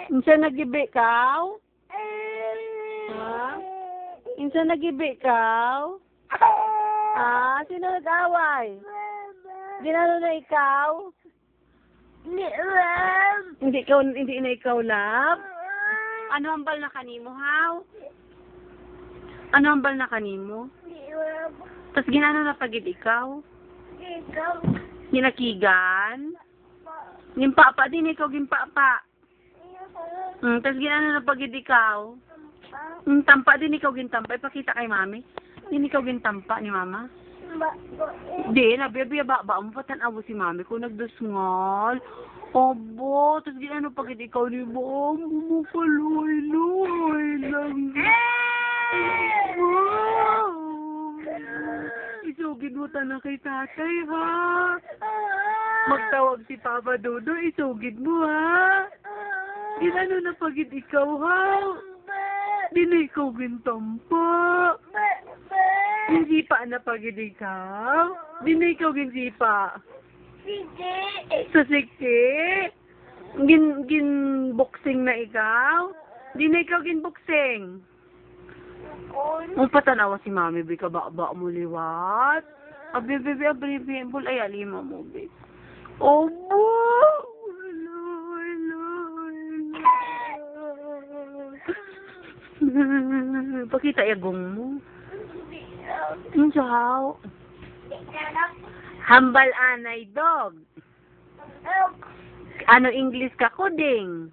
Insa nagibi kaw? Ha? Insa nagibi kaw? Ah, sino nag-away? Ginano na ikaw? Hindi na ikaw, love? Ano ang bal na kanimo, haw? Ano ang bal na kanimo? Tas ginano na pagid ikaw? Ginakigan? Gimpapa din ikaw, gimpapa. Tas ginano na pagid ikaw? Tampa din ikaw, gintampa. Ipakita kay mami. Din ikaw gintampa ni mama? Di, nabiya ba mo patanaw si mami kung nagdusngal. Obo, tas ginano pagid ikaw ni mo? Mumukaluhay lang. Isugin mo na kay tatay, ha? Magtawag si Papa Dodo, isugin mo, ha? Ginano na pagid ikaw, ha? Di na ikaw gintampa. Ginsipa na pagid ikaw? Di na ikaw ginsipa. Sa siki? Gin-boxing na ikaw? Di na ikaw gin-boxing. Ang patanawa si mami, bi ka ba mo liwat? Abi, bul, ay alima mo, bi. Obo! Pakita yagong mo. Insaw. Hambal anay dog. Ano English ka kuding?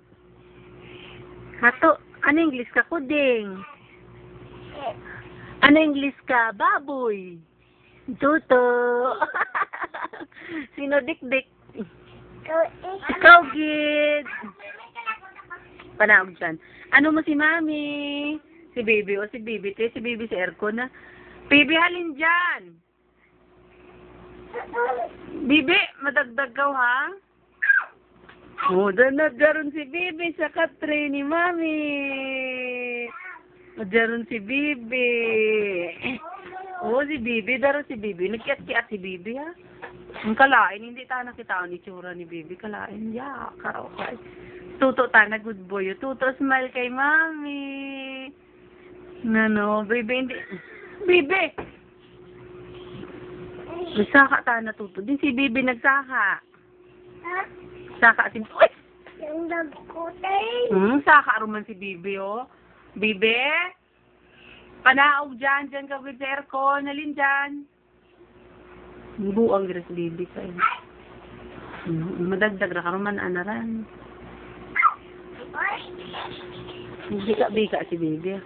Hato, ano English ka kuding? Ano English ka baboy? Tuto. Sino dikdik? Ikaw gid. Panawag dyan. Ano mo si mami? Si baby o si baby. Si baby si aircon na. Baby, halin dyan. Bibi, madagdag ka, ha? O, nagdaroon si Bibi sa katre ni Mami. Nagdaroon si Bibi. O, si Bibi, daroon si Bibi. Nagkiat-kiat si Bibi, ha? Ang kalain, hindi tayo nakita ni tsura ni Bibi. Kalain, ya, karaokay. Tuto na good boy. Tuto, smile kay Mami. No, Bibi, hindi. Bibi! Nagsaka tayo natuto. Din si Bibi nagsaka. Saka si... Uy! Yung nagkutay. Saka ruman si Bibi, oh. Bibi? Panaog dyan ka with sa aircon. Nalin dyan. Buang gira si Bibi kayo. Madagdag na karuman anaran. Bika si Bibi.